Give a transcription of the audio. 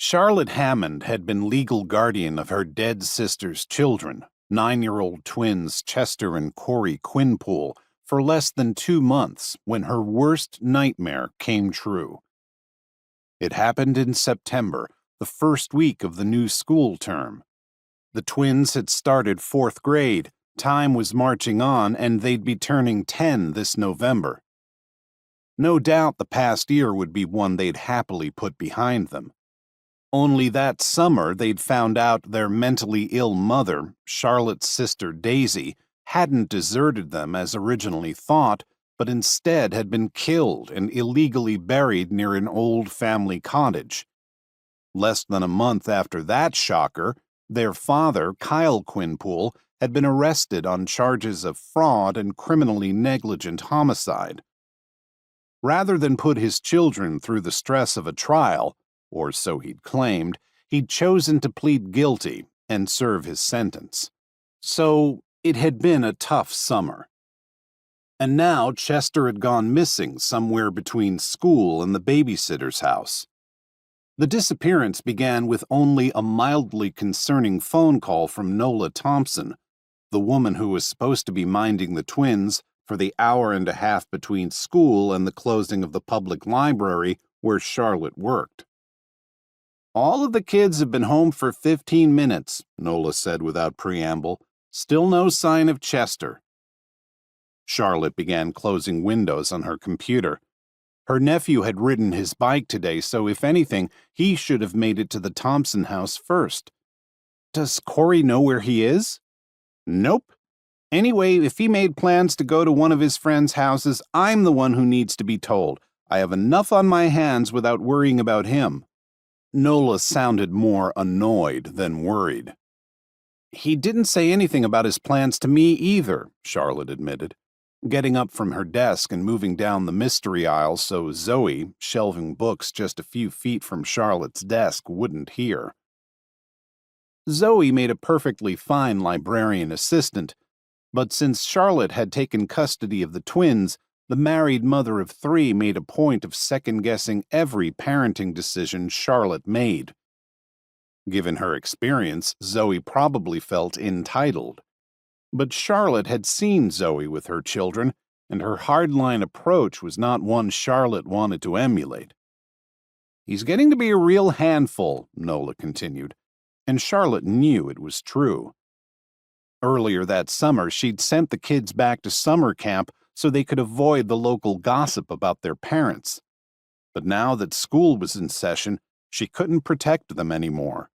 Charlotte Hammond had been legal guardian of her dead sister's children, 9-year-old twins Chester and Corey Quinpool, for less than 2 months when her worst nightmare came true. It happened in September, the first week of the new school term. The twins had started 4th grade, time was marching on, and they'd be turning 10 this November. No doubt the past year would be one they'd happily put behind them. Only that summer they'd found out their mentally ill mother, Charlotte's sister Daisy, hadn't deserted them as originally thought, but instead had been killed and illegally buried near an old family cottage. Less than a month after that shocker, their father, Kyle Quinpool, had been arrested on charges of fraud and criminally negligent homicide. Rather than put his children through the stress of a trial, or so he'd claimed, he'd chosen to plead guilty and serve his sentence. So it had been a tough summer. And now Chester had gone missing somewhere between school and the babysitter's house. The disappearance began with only a mildly concerning phone call from Nola Thompson, the woman who was supposed to be minding the twins for the hour and a half between school and the closing of the public library where Charlotte worked. "All of the kids have been home for 15 minutes, Nola said without preamble. Still no sign of Chester. Charlotte began closing windows on her computer. Her nephew had ridden his bike today, so if anything, he should have made it to the Thompson house first. Does Corey know where he is? Nope. Anyway, if he made plans to go to one of his friends' houses, I'm the one who needs to be told. I have enough on my hands without worrying about him." Nola sounded more annoyed than worried. "He didn't say anything about his plans to me either," Charlotte admitted, getting up from her desk and moving down the mystery aisle so Zoe, shelving books just a few feet from Charlotte's desk, wouldn't hear. Zoe made a perfectly fine librarian assistant, but since Charlotte had taken custody of the twins, the married mother of 3 made a point of second-guessing every parenting decision Charlotte made. Given her experience, Zoe probably felt entitled. But Charlotte had seen Zoe with her children, and her hardline approach was not one Charlotte wanted to emulate. "He's getting to be a real handful," Nola continued, and Charlotte knew it was true. Earlier that summer, she'd sent the kids back to summer camp so they could avoid the local gossip about their parents. But now that school was in session, she couldn't protect them anymore.